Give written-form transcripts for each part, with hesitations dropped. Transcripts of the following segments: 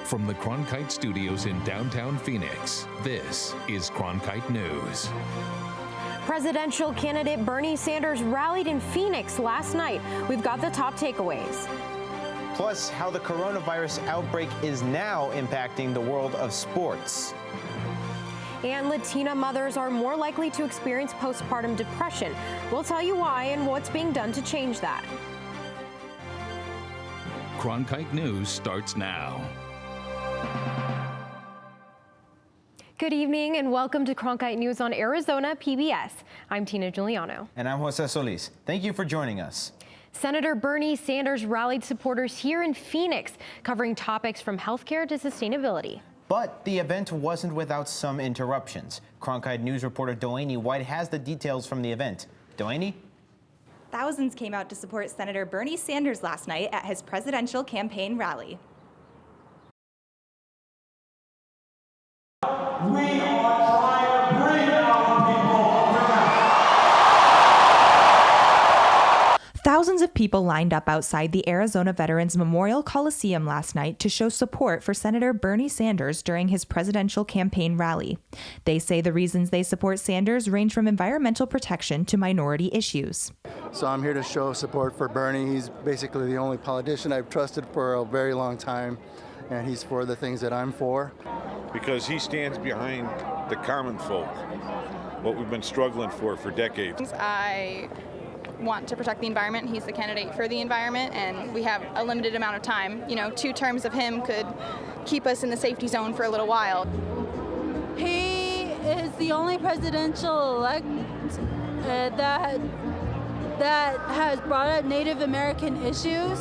From the Cronkite studios in downtown Phoenix, this is Cronkite News. Presidential candidate Bernie Sanders rallied in Phoenix last night. We've got the top takeaways. Plus, how the coronavirus outbreak is now impacting the world of sports. And Latina mothers are more likely to experience postpartum depression. We'll tell you why and what's being done to change that. Cronkite News starts now. Good evening and welcome to Cronkite News on Arizona PBS. I'm Tina Giuliano. And I'm Jose Solis. Thank you for joining us. Senator Bernie Sanders rallied supporters here in Phoenix, covering topics from healthcare to sustainability. But the event wasn't without some interruptions. Cronkite News reporter Delaney White has the details from the event. Delaney? Thousands came out to support Senator Bernie Sanders last night at his presidential campaign rally. We are trying to bring our people together. Thousands of people lined up outside the Arizona Veterans Memorial Coliseum last night to show support for Senator Bernie Sanders during his presidential campaign rally. They say the reasons they support Sanders range from environmental protection to minority issues. So I'm here to show support for Bernie. He's basically the only politician I've trusted for a very long time, and he's for the things that I'm for. Because he stands behind the common folk, what we've been struggling for decades. I want to protect the environment. He's the candidate for the environment, and we have a limited amount of time. 2 terms of him could keep us in the safety zone for a little while. He is the only presidential elect that has brought up Native American issues,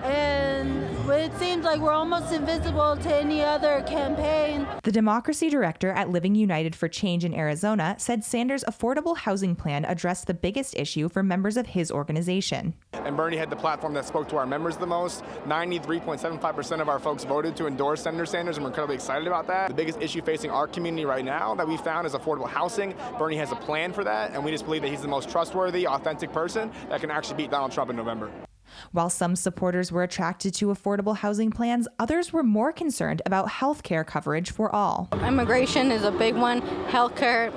and it seems like we're almost invisible to any other campaign. The democracy director at Living United for Change in Arizona said Sanders' affordable housing plan addressed the biggest issue for members of his organization. And Bernie had the platform that spoke to our members the most. 93.75% of our folks voted to endorse Senator Sanders, and we're incredibly excited about that. The biggest issue facing our community right now that we found is affordable housing. Bernie has a plan for that, and we just believe that he's the most trustworthy, authentic person that can actually beat Donald Trump in November. While some supporters were attracted to affordable housing plans, others were more concerned about health care coverage for all. Immigration is a big one. Healthcare,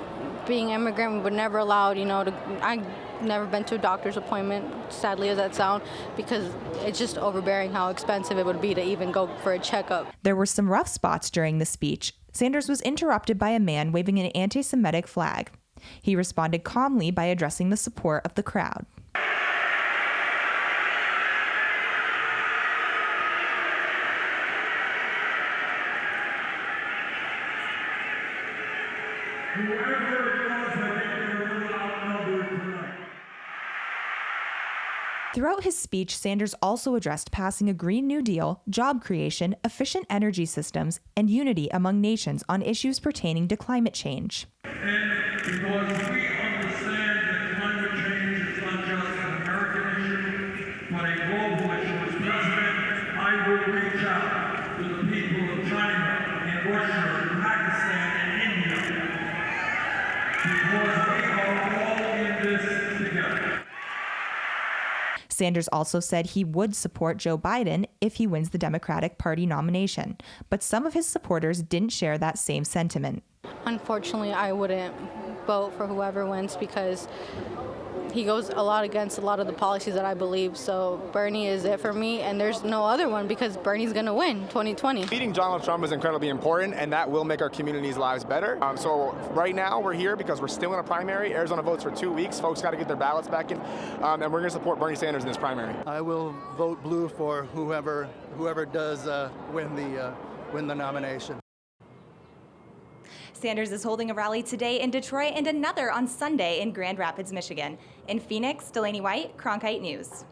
being immigrant, we were never allowed, I've never been to a doctor's appointment, sadly as that sounds, because it's just overbearing how expensive it would be to even go for a checkup. There were some rough spots during the speech. Sanders was interrupted by a man waving an anti-Semitic flag. He responded calmly by addressing the support of the crowd. Throughout his speech, Sanders also addressed passing a Green New Deal, job creation, efficient energy systems, and unity among nations on issues pertaining to climate change. And because we understand that climate change is not just an American issue, but a global issue, as president, I will reach out to the people of China and Russia and Pakistan and India, because we are all in this together. Sanders also said he would support Joe Biden if he wins the Democratic Party nomination, but some of his supporters didn't share that same sentiment. Unfortunately, I wouldn't vote for whoever wins because he goes a lot against a lot of the policies that I believe. So Bernie is it for me, and there's no other one because Bernie's going to win 2020. Beating Donald Trump is incredibly important, and that will make our community's lives better. So right now we're here because we're still in a primary. Arizona votes for 2 weeks. Folks got to get their ballots back in, and we're going to support Bernie Sanders in this primary. I will vote blue for whoever does win the nomination. Sanders is holding a rally today in Detroit and another on Sunday in Grand Rapids, Michigan. In Phoenix, Delaney White, Cronkite News.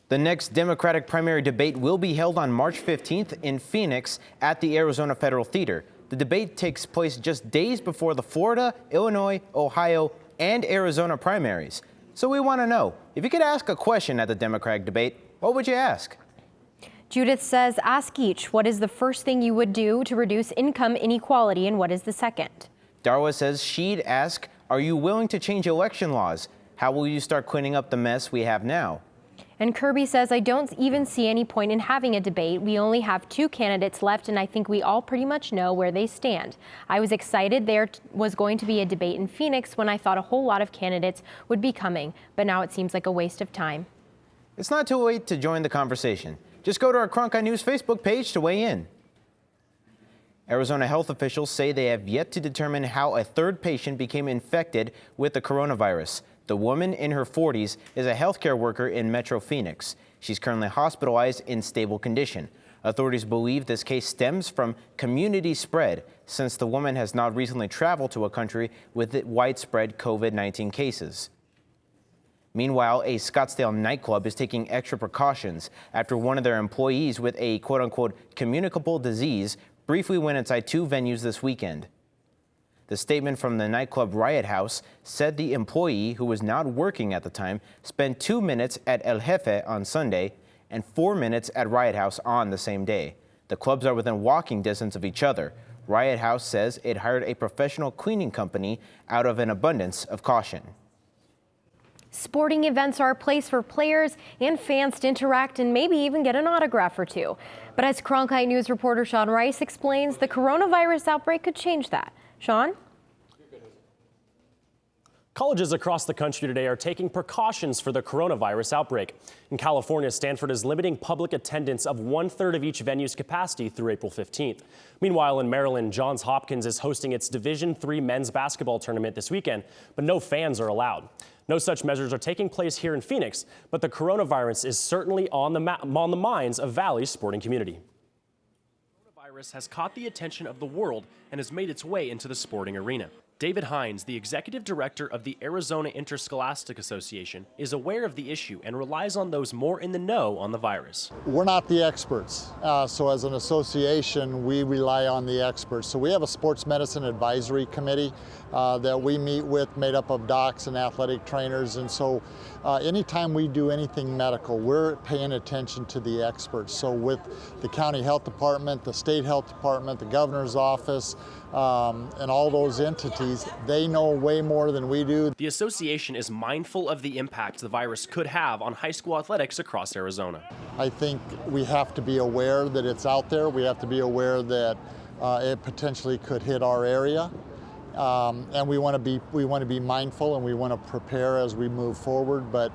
The next Democratic primary debate will be held on March 15th in Phoenix at the Arizona Federal Theater. The debate takes place just days before the Florida, Illinois, Ohio, and Arizona primaries. So we want to know, if you could ask a question at the Democratic debate, what would you ask? Judith says, ask each, what is the first thing you would do to reduce income inequality, and what is the second? Darwa says she'd ask, are you willing to change election laws? How will you start cleaning up the mess we have now? And Kirby says, I don't even see any point in having a debate. We only have 2 candidates left, and I think we all pretty much know where they stand. I was excited there was going to be a debate in Phoenix when I thought a whole lot of candidates would be coming, but now it seems like a waste of time. It's not too late to join the conversation. Just go to our Cronkite News Facebook page to weigh in. Arizona health officials say they have yet to determine how a 3rd patient became infected with the coronavirus. The woman in her 40s is a healthcare worker in Metro Phoenix. She's currently hospitalized in stable condition. Authorities believe this case stems from community spread, since the woman has not recently traveled to a country with widespread COVID-19 cases. Meanwhile, a Scottsdale nightclub is taking extra precautions after one of their employees with a quote-unquote communicable disease briefly went inside 2 venues this weekend. The statement from the nightclub Riot House said the employee, who was not working at the time, spent 2 minutes at El Jefe on Sunday and 4 minutes at Riot House on the same day. The clubs are within walking distance of each other. Riot House says it hired a professional cleaning company out of an abundance of caution. Sporting events are a place for players and fans to interact and maybe even get an autograph or 2. But as Cronkite News reporter Sean Rice explains, the coronavirus outbreak could change that. Sean? Colleges across the country today are taking precautions for the coronavirus outbreak. In California, Stanford is limiting public attendance of 1/3 of each venue's capacity through April 15th. Meanwhile, in Maryland, Johns Hopkins is hosting its Division III men's basketball tournament this weekend, but no fans are allowed. No such measures are taking place here in Phoenix, but the coronavirus is certainly on the minds of Valley's sporting community. Coronavirus has caught the attention of the world and has made its way into the sporting arena. David Hines, the executive director of the Arizona Interscholastic Association, is aware of the issue and relies on those more in the know on the virus. We're not the experts, so as an association, we rely on the experts. So we have a sports medicine advisory committee that we meet with, made up of docs and athletic trainers, and so anytime we do anything medical, we're paying attention to the experts. So with the county health department, the state health department, the governor's office, and all those entities, they know way more than we do. The association is mindful of the impact the virus could have on high school athletics across Arizona. I think we have to be aware that it's out there. We have to be aware that it potentially could hit our area. And we want to be mindful and we want to prepare as we move forward. But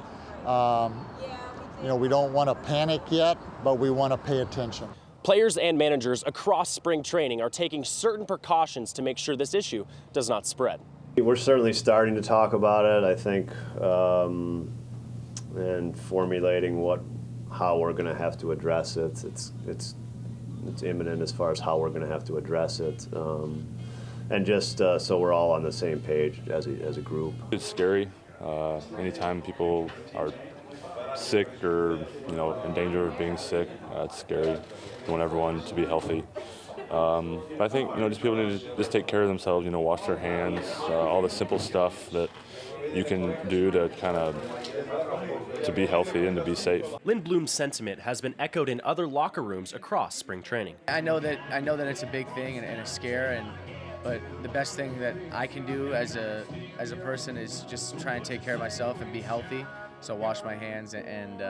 we don't want to panic yet, but we want to pay attention. Players and managers across spring training are taking certain precautions to make sure this issue does not spread. We're certainly starting to talk about it, I think, and formulating how we're going to have to address it. It's imminent as far as how we're going to have to address it. And just so we're all on the same page as a group. It's scary. Anytime people are sick or in danger of being sick, it's scary. We want everyone to be healthy. But I think just people need to just take care of themselves. Wash their hands, all the simple stuff that you can do to to be healthy and to be safe. Lynn Bloom's sentiment has been echoed in other locker rooms across spring training. I know that it's a big thing and a scare, but the best thing that I can do as a person is just try and take care of myself and be healthy. So wash my hands and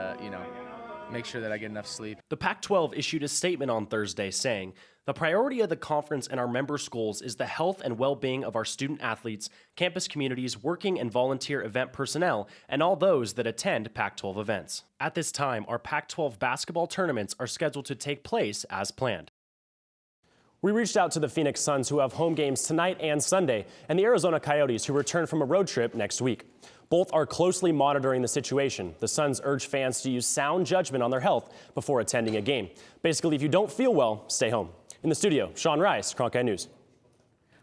make sure that I get enough sleep. The Pac-12 issued a statement on Thursday saying, "The priority of the conference and our member schools is the health and well-being of our student athletes, campus communities, working and volunteer event personnel, and all those that attend Pac-12 events." At this time, our Pac-12 basketball tournaments are scheduled to take place as planned. We reached out to the Phoenix Suns, who have home games tonight and Sunday, and the Arizona Coyotes, who return from a road trip next week. Both are closely monitoring the situation. The Suns urge fans to use sound judgment on their health before attending a game. Basically, if you don't feel well, stay home. In the studio, Sean Rice, Cronkite News.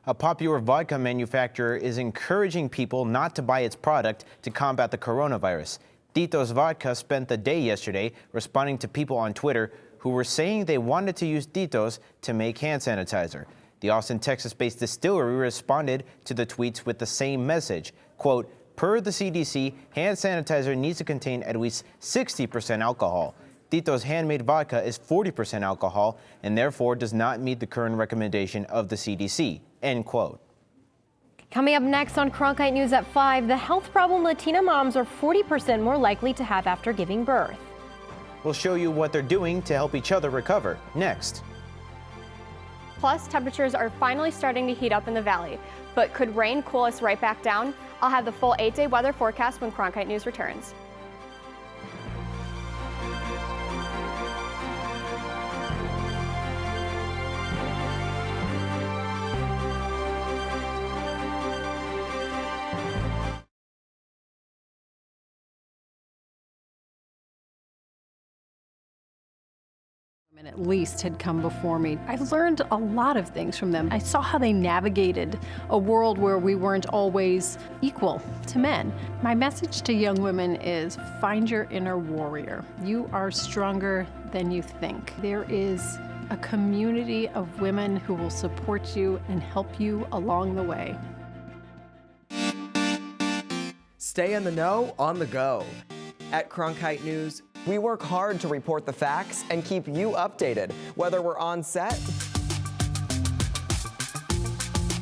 A popular vodka manufacturer is encouraging people not to buy its product to combat the coronavirus. Tito's Vodka spent the day yesterday responding to people on Twitter who were saying they wanted to use Tito's to make hand sanitizer. The Austin, Texas-based distillery responded to the tweets with the same message. Quote, "Per the CDC, hand sanitizer needs to contain at least 60% alcohol. Tito's handmade vodka is 40% alcohol and therefore does not meet the current recommendation of the CDC." End quote. Coming up next on Cronkite News at 5, the health problem Latina moms are 40% more likely to have after giving birth. We'll show you what they're doing to help each other recover next. Plus, temperatures are finally starting to heat up in the valley. But could rain cool us right back down? I'll have the full 8-day weather forecast when Cronkite News returns. At least had come before me. I learned a lot of things from them. I saw how they navigated a world where we weren't always equal to men. My message to young women is find your inner warrior. You are stronger than you think. There is a community of women who will support you and help you along the way. Stay in the know on the go. At Cronkite News, we work hard to report the facts and keep you updated, whether we're on set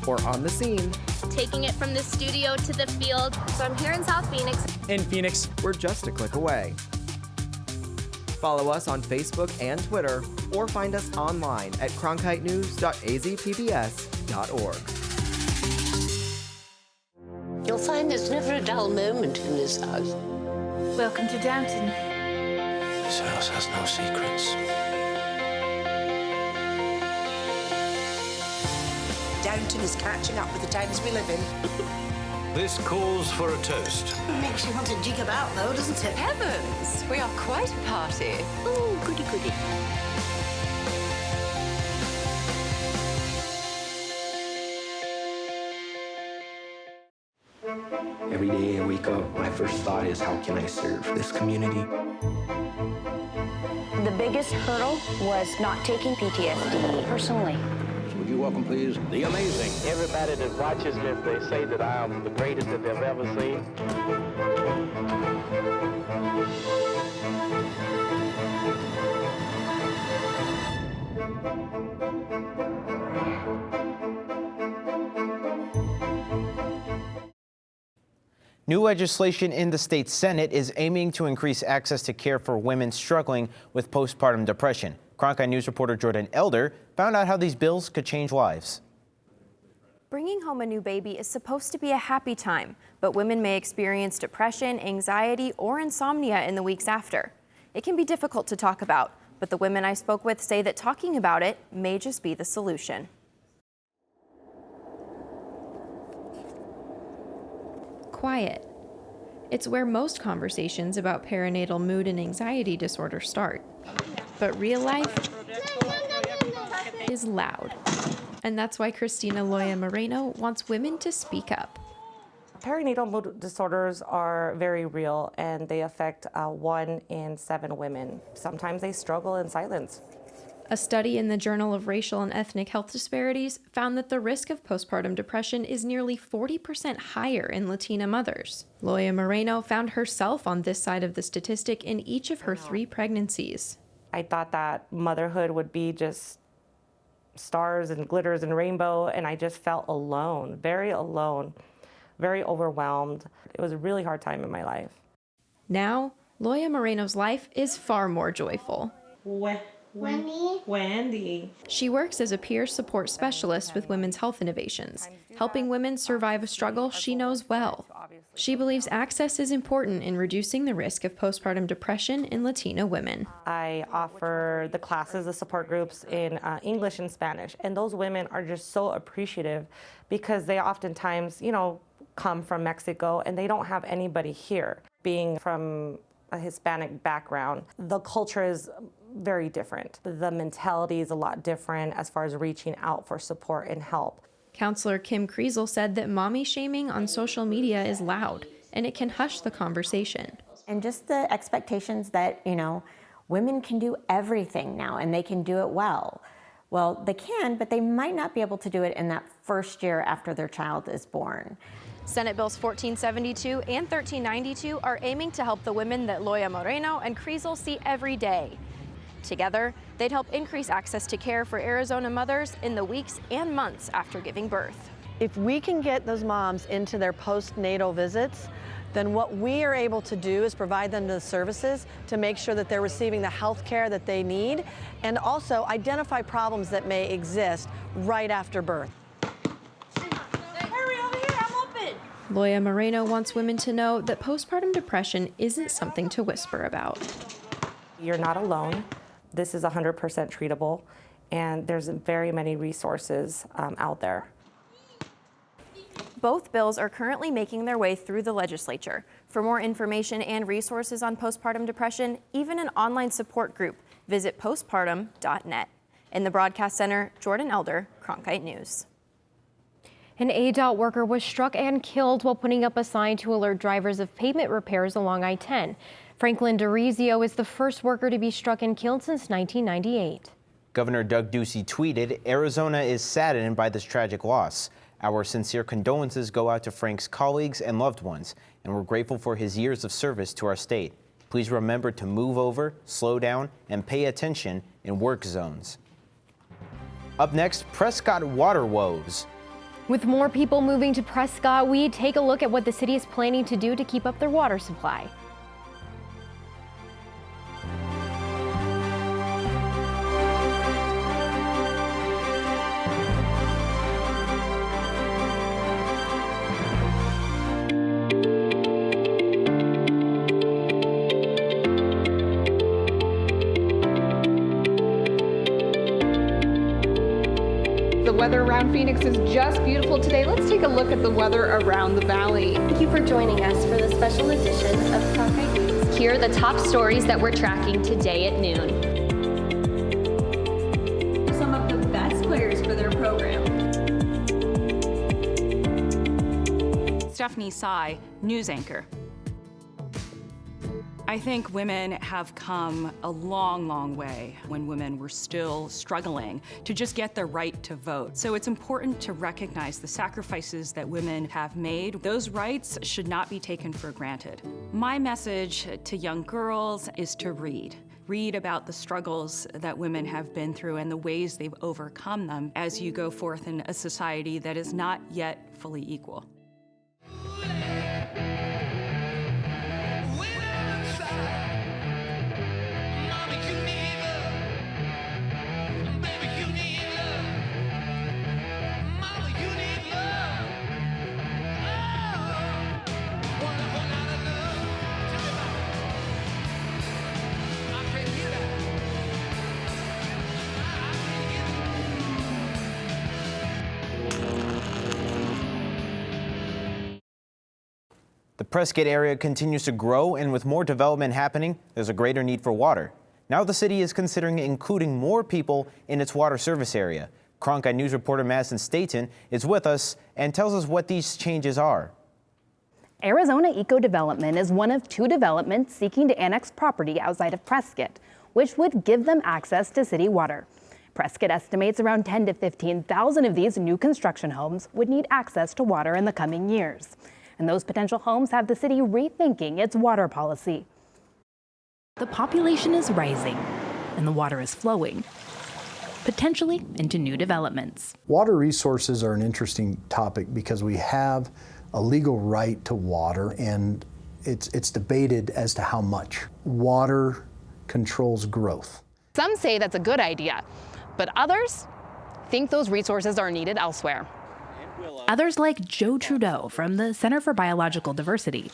or on the scene. Taking it from the studio to the field. So I'm here in South Phoenix. In Phoenix, we're just a click away. Follow us on Facebook and Twitter, or find us online at cronkitenews.azpbs.org. You'll find there's never a dull moment in this house. Welcome to Downton. This house has no secrets. Downton is catching up with the times we live in. This calls for a toast. Makes you want to jig about, though, doesn't it? Heavens, we are quite a party. Oh, goody goody. Every day I wake up, my first thought is, how can I serve this community? The biggest hurdle was not taking PTSD personally. Would you welcome, please, the amazing. Everybody that watches this, they say that I am the greatest that they've ever seen. New legislation in the state Senate is aiming to increase access to care for women struggling with postpartum depression. Cronkite News reporter Jordan Elder found out how these bills could change lives. Bringing home a new baby is supposed to be a happy time, but women may experience depression, anxiety, or insomnia in the weeks after. It can be difficult to talk about, but the women I spoke with say that talking about it may just be the solution. Quiet. It's where most conversations about perinatal mood and anxiety disorder start. But real life is loud. And that's why Christina Loya Moreno wants women to speak up. Perinatal mood disorders are very real, and they affect 1 in 7 women. Sometimes they struggle in silence. A study in the Journal of Racial and Ethnic Health Disparities found that the risk of postpartum depression is nearly 40% higher in Latina mothers. Loya Moreno found herself on this side of the statistic in each of her 3 pregnancies. I thought that motherhood would be just stars and glitters and rainbow, and I just felt alone, very overwhelmed. It was a really hard time in my life. Now, Loya Moreno's life is far more joyful. Wendy. She works as a peer support specialist with Women's Health Innovations, helping women survive a struggle she knows well. She believes access is important in reducing the risk of postpartum depression in Latina women. I offer the classes, the support groups in English and Spanish, and those women are just so appreciative because they oftentimes, come from Mexico and they don't have anybody here. Being from a Hispanic background, the culture is very different. The mentality is a lot different as far as reaching out for support and help. Counselor Kim Kriesel said that mommy shaming on social media is loud, and it can hush the conversation. And just the expectations that, women can do everything now and they can do it well. Well, they can, but they might not be able to do it in that first year after their child is born. Senate Bills 1472 and 1392 are aiming to help the women that Loya Moreno and Kriesel see every day. Together, they'd help increase access to care for Arizona mothers in the weeks and months after giving birth. If we can get those moms into their postnatal visits, then what we are able to do is provide them the services to make sure that they're receiving the health care that they need, and also identify problems that may exist right after birth. Hurry over here, I'm open. Loya Moreno wants women to know that postpartum depression isn't something to whisper about. You're not alone. This is 100% treatable, and there's very many resources out there. Both bills are currently making their way through the legislature. For more information and resources on postpartum depression, even an online support group, visit postpartum.net. In the Broadcast Center, Jordan Elder, Cronkite News. An ADOT worker was struck and killed while putting up a sign to alert drivers of pavement repairs along I-10. Franklin DeRizio is the first worker to be struck and killed since 1998. Governor Doug Ducey tweeted, "Arizona is saddened by this tragic loss. Our sincere condolences go out to Frank's colleagues and loved ones, and we're grateful for his years of service to our state. Please remember to move over, slow down, and pay attention in work zones." Up next, Prescott water woes. With more people moving to Prescott, we take a look at what the city is planning to do to keep up their water supply. The weather around Phoenix is just beautiful today. Let's take a look at the weather around the valley. Thank you for joining us for the special edition of Cronkite News. Here are the top stories that we're tracking today at noon. Some of the best players for their program. Stephanie Tsai, news anchor. I think women have come a long, long way when women were still struggling to just get the right to vote. So it's important to recognize the sacrifices that women have made. Those rights should not be taken for granted. My message to young girls is to read. Read about the struggles that women have been through and the ways they've overcome them as you go forth in a society that is not yet fully equal. The Prescott area continues to grow, and with more development happening, there's a greater need for water. Now the city is considering including more people in its water service area. Cronkite News reporter Madison Staten is with us and tells us what these changes are. Arizona Eco Development is one of two developments seeking to annex property outside of Prescott, which would give them access to city water. Prescott estimates around 10 to 15,000 of these new construction homes would need access to water in the coming years. And those potential homes have the city rethinking its water policy. The population is rising and the water is flowing, potentially into new developments. Water resources are an interesting topic because we have a legal right to water, and it's debated as to how much. Water controls growth. Some say that's a good idea, but others think those resources are needed elsewhere. Others like Joe Trudeau from the Center for Biological Diversity.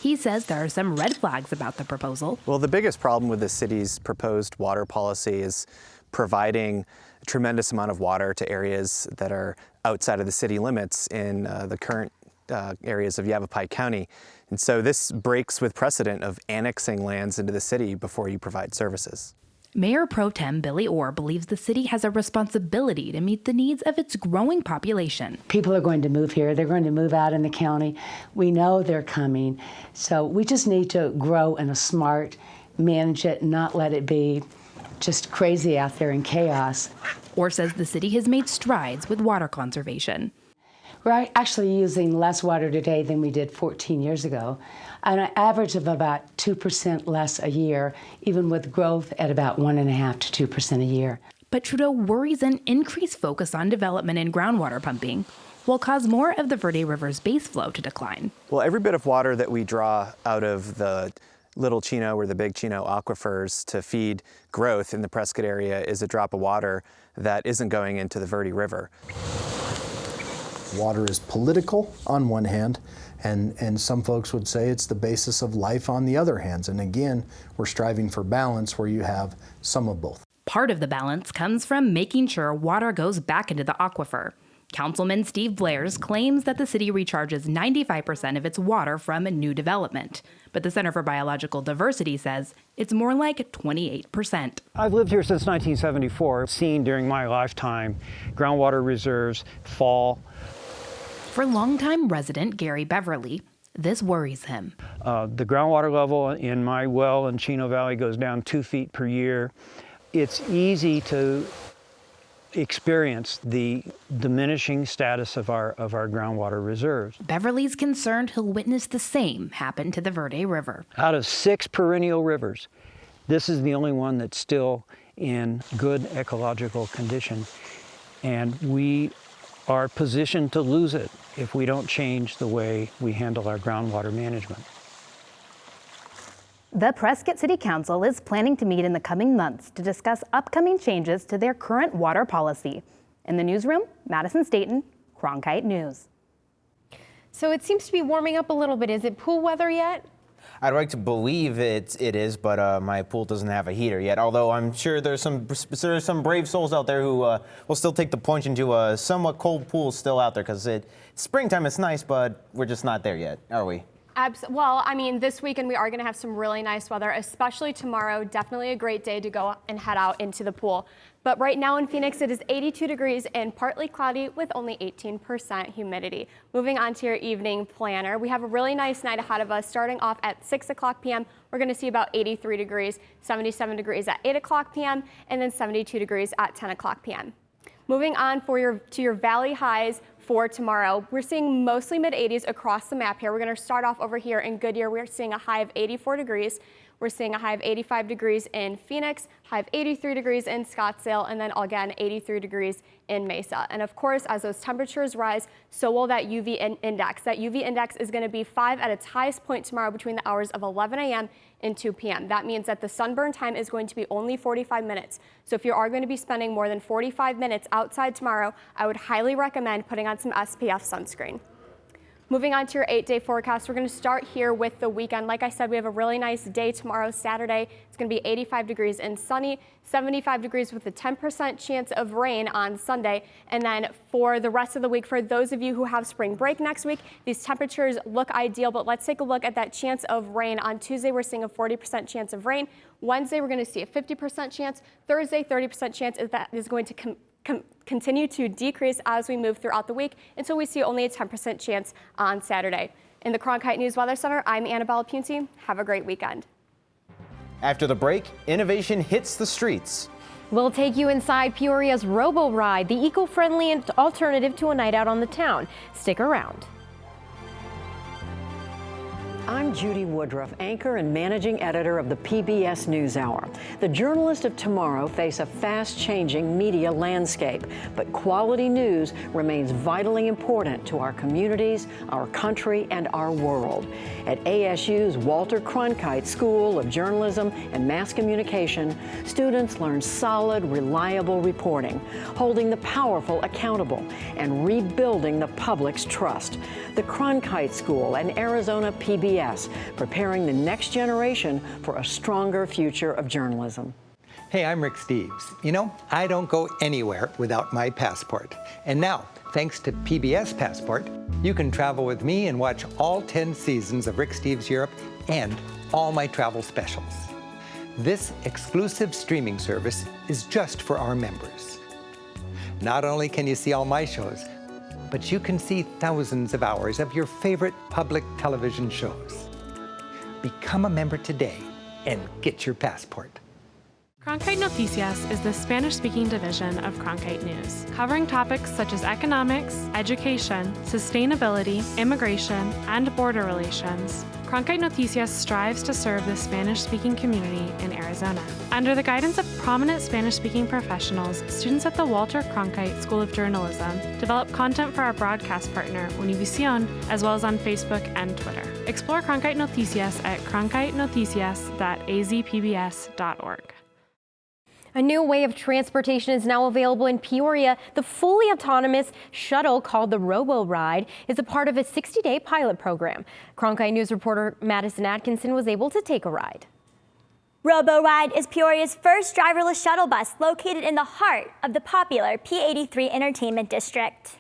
He says there are some red flags about the proposal. Well, the biggest problem with the city's proposed water policy is providing a tremendous amount of water to areas that are outside of the city limits in the current areas of Yavapai County. And so this breaks with precedent of annexing lands into the city before you provide services. Mayor Pro Tem Billy Orr believes the city has a responsibility to meet the needs of its growing population. People are going to move here. They're going to move out in the county. We know they're coming. So we just need to grow in a smart, manage it, and not let it be just crazy out there in chaos. Orr says the city has made strides with water conservation. We're actually using less water today than we did 14 years ago, on an average of about 2% less a year, even with growth at about 1.5% to 2% a year. But Trudeau worries an increased focus on development in groundwater pumping will cause more of the Verde River's base flow to decline. Well, every bit of water that we draw out of the Little Chino or the Big Chino aquifers to feed growth in the Prescott area is a drop of water that isn't going into the Verde River. Water is political on one hand, and some folks would say it's the basis of life on the other hand. And again, we're striving for balance where you have some of both. Part of the balance comes from making sure water goes back into the aquifer. Councilman Steve Blaers claims that the city recharges 95% of its water from new development. But the Center for Biological Diversity says it's more like 28%. I've lived here since 1974, seen during my lifetime groundwater reserves fall. For longtime resident Gary Beverly, this worries him. The groundwater level in my well in Chino Valley goes down 2 feet per year. It's easy to experience the diminishing status of our groundwater reserves. Beverly's concerned he'll witness the same happen to the Verde River. Out of 6 perennial rivers, this is the only one that's still in good ecological condition, and we are positioned to lose it if we don't change the way we handle our groundwater management. The Prescott City Council is planning to meet in the coming months to discuss upcoming changes to their current water policy. In the newsroom, Madison Staton, Cronkite News. So it seems to be warming up a little bit. Is it pool weather yet? I'd like to believe it is, but my pool doesn't have a heater yet. Although I'm sure there's some brave souls out there who will still take the plunge into a somewhat cold pool still out there, because it's springtime. It's nice, but we're just not there yet, are we? Well, I mean, this weekend we are going to have some really nice weather, especially tomorrow. Definitely a great day to go and head out into the pool. But right now in Phoenix, it is 82 degrees and partly cloudy with only 18% humidity. Moving on to your evening planner, we have a really nice night ahead of us. Starting off at 6 o'clock p.m., we're going to see about 83 degrees, 77 degrees at 8 o'clock p.m., and then 72 degrees at 10 o'clock p.m. Moving on to your valley highs for tomorrow, we're seeing mostly mid-80s across the map here. We're going to start off over here in Goodyear. We're seeing a high of 84 degrees. We're seeing a high of 85 degrees in Phoenix, high of 83 degrees in Scottsdale, and then again 83 degrees in Mesa. And of course, as those temperatures rise, so will that UV index. That UV index is going to be 5 at its highest point tomorrow between the hours of 11 a.m. and 2 p.m. That means that the sunburn time is going to be only 45 minutes. So if you are going to be spending more than 45 minutes outside tomorrow, I would highly recommend putting on some SPF sunscreen. Moving on to your 8-day forecast, we're going to start here with the weekend. Like I said, we have a really nice day tomorrow, Saturday. It's going to be 85 degrees and sunny, 75 degrees with a 10% chance of rain on Sunday. And then for the rest of the week, for those of you who have spring break next week, these temperatures look ideal, but let's take a look at that chance of rain. On Tuesday, we're seeing a 40% chance of rain. Wednesday, we're going to see a 50% chance. Thursday, 30% chance is going to continue to decrease as we move throughout the week until we see only a 10% chance on Saturday. In the Cronkite News Weather Center, I'm Annabella Punzi. Have a great weekend. After the break, innovation hits the streets. We'll take you inside Peoria's Robo Ride, the eco-friendly alternative to a night out on the town. Stick around. I'm Judy Woodruff, anchor and managing editor of the PBS NewsHour. The journalists of tomorrow face a fast-changing media landscape, but quality news remains vitally important to our communities, our country, and our world. At ASU's Walter Cronkite School of Journalism and Mass Communication, students learn solid, reliable reporting, holding the powerful accountable, and rebuilding the public's trust. The Cronkite School and Arizona PBS, preparing the next generation for a stronger future of journalism. Hey, I'm Rick Steves. You know, I don't go anywhere without my passport. And now, thanks to PBS Passport, you can travel with me and watch all 10 seasons of Rick Steves Europe and all my travel specials. This exclusive streaming service is just for our members. Not only can you see all my shows, but you can see thousands of hours of your favorite public television shows. Become a member today and get your passport. Cronkite Noticias is the Spanish-speaking division of Cronkite News, covering topics such as economics, education, sustainability, immigration, and border relations. Cronkite Noticias strives to serve the Spanish-speaking community in Arizona. Under the guidance of prominent Spanish-speaking professionals, students at the Walter Cronkite School of Journalism develop content for our broadcast partner, Univision, as well as on Facebook and Twitter. Explore Cronkite Noticias at cronkitenoticias.azpbs.org. A new way of transportation is now available in Peoria. The fully autonomous shuttle called the Robo-Ride is a part of a 60-day pilot program. Cronkite News reporter Madison Atkinson was able to take a ride. Robo-Ride is Peoria's first driverless shuttle bus located in the heart of the popular P83 Entertainment District.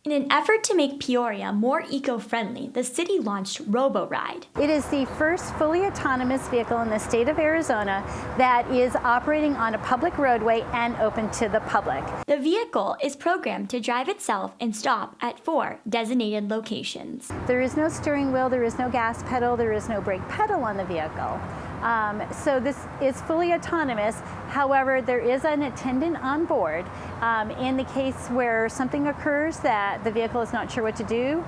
In an effort to make Peoria more eco-friendly, the city launched Robo-Ride. It is the first fully autonomous vehicle in the state of Arizona that is operating on a public roadway and open to the public. The vehicle is programmed to drive itself and stop at 4 designated locations. There is no steering wheel, there is no gas pedal, there is no brake pedal on the vehicle. So this is fully autonomous. However, there is an attendant on board. In the case where something occurs that the vehicle is not sure what to do,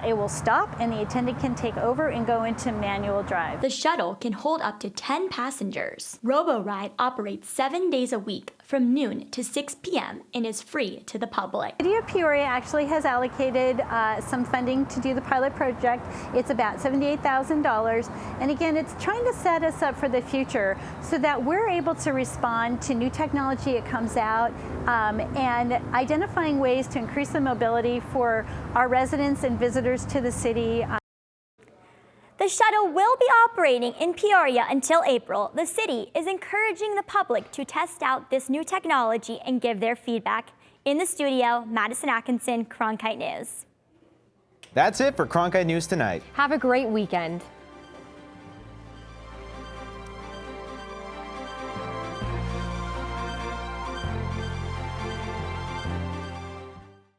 it will stop and the attendant can take over and go into manual drive. The shuttle can hold up to 10 passengers. Robo-Ride operates 7 days a week from noon to 6 p.m. and is free to the public. The city of Peoria actually has allocated some funding to do the pilot project. It's about $78,000. And again, it's trying to set us up for the future so that we're able to respond to new technology that comes out and identifying ways to increase the mobility for our residents and visitors to the city. The shuttle will be operating in Peoria until April. The city is encouraging the public to test out this new technology and give their feedback. In the studio, Madison Atkinson, Cronkite News. That's it for Cronkite News Tonight. Have a great weekend.